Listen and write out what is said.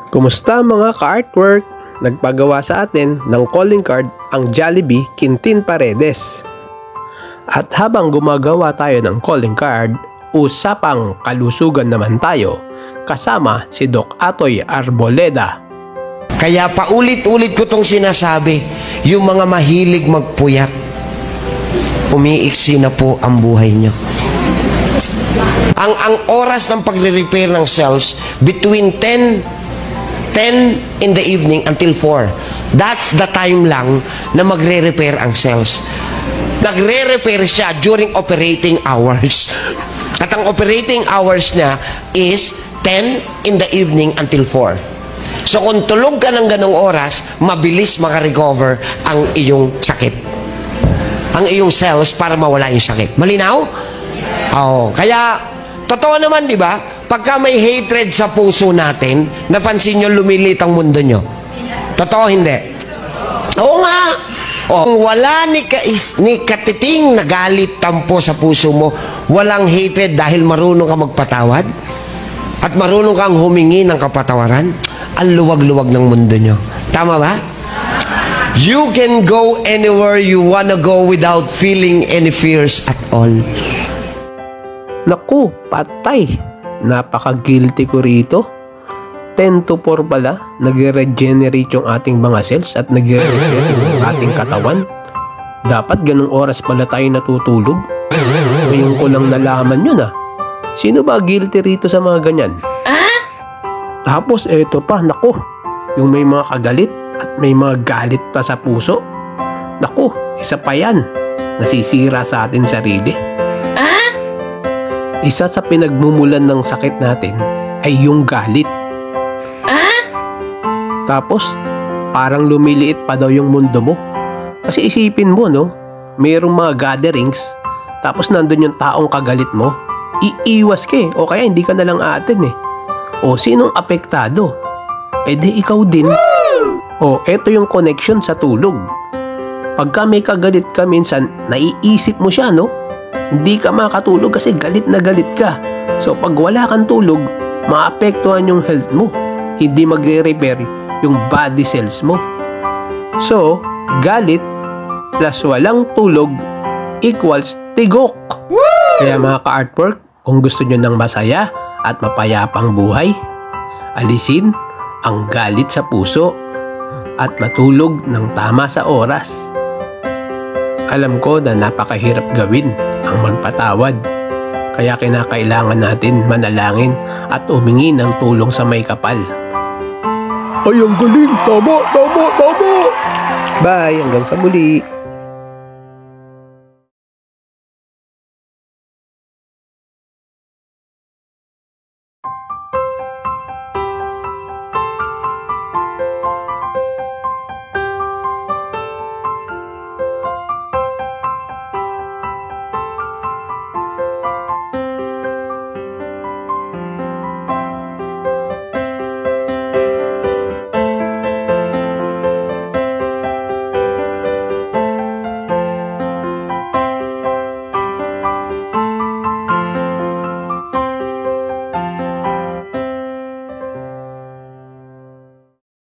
Kumusta mga ka-artwork? Nagpagawa sa atin ng calling card ang Jollibee Quintin Paredes. At habang gumagawa tayo ng calling card, usapang kalusugan naman tayo kasama si Doc Atoy Arboleda. Kaya paulit-ulit ko tong sinasabi, yung mga mahilig magpuyat, umiiksi na po ang buhay nyo. Ang oras ng pagre-repair ng cells between 10 in the evening until 4. That's the time lang na magre-repair ang cells. Nagre-repair siya during operating hours. At ang operating hours niya is 10 in the evening until 4. So kung tulog ka ng ganong oras, mabilis makarecover ang iyong sakit. Ang iyong cells para mawala yung sakit. Malinaw? Oo. Kaya, totoo naman, di ba? Pagka may hatred sa puso natin, napansin nyo lumilit ang mundo nyo. Totoo, hindi? Oo nga. Kung wala ni katiting na galit tampo sa puso mo, walang hatred dahil marunong ka magpatawad, at marunong kang humingi ng kapatawaran, ang luwag-luwag ng mundo nyo. Tama ba? You can go anywhere you wanna go without feeling any fears at all. Naku, patay! Napaka-guilty ko rito. 10 to 4 pala, nag-regenerate yung ating mga cells at nag-repair yung ating katawan. Dapat ganung oras pala tayo natutulog. Ngayon ko lang nalaman yun ah. Sino ba guilty rito sa mga ganyan? Tapos eto pa, naku, yung may mga kagalit at may mga galit pa sa puso. Naku, isa pa yan. Nasisira sa ating sarili. Isa sa pinagmumulan ng sakit natin ay yung galit. Tapos, parang lumiliit pa daw yung mundo mo. Kasi isipin mo, no? Mayroong mga gatherings, tapos nandun yung taong kagalit mo, iiwas ka eh, o kaya hindi ka nalang aatin eh. O, sinong apektado? E di ikaw din. O, eto yung connection sa tulog. Pagka may kagalit ka minsan, naiisip mo siya, no? Hindi ka makatulog kasi galit na galit ka. So pag wala kang tulog, maapektuhan yung health mo. Hindi magre-repair yung body cells mo. So, galit plus walang tulog equals tigok. Kaya mga ka-artwork, kung gusto nyo ng masaya at mapayapang buhay, alisin ang galit sa puso at matulog ng tama sa oras. Alam ko na napakahirap gawin ang magpatawad. Kaya kinakailangan natin manalangin at humingi ng tulong sa may kapal. Ay, ang galing! Tama! Tama! Tama! Bye! Hanggang sa muli!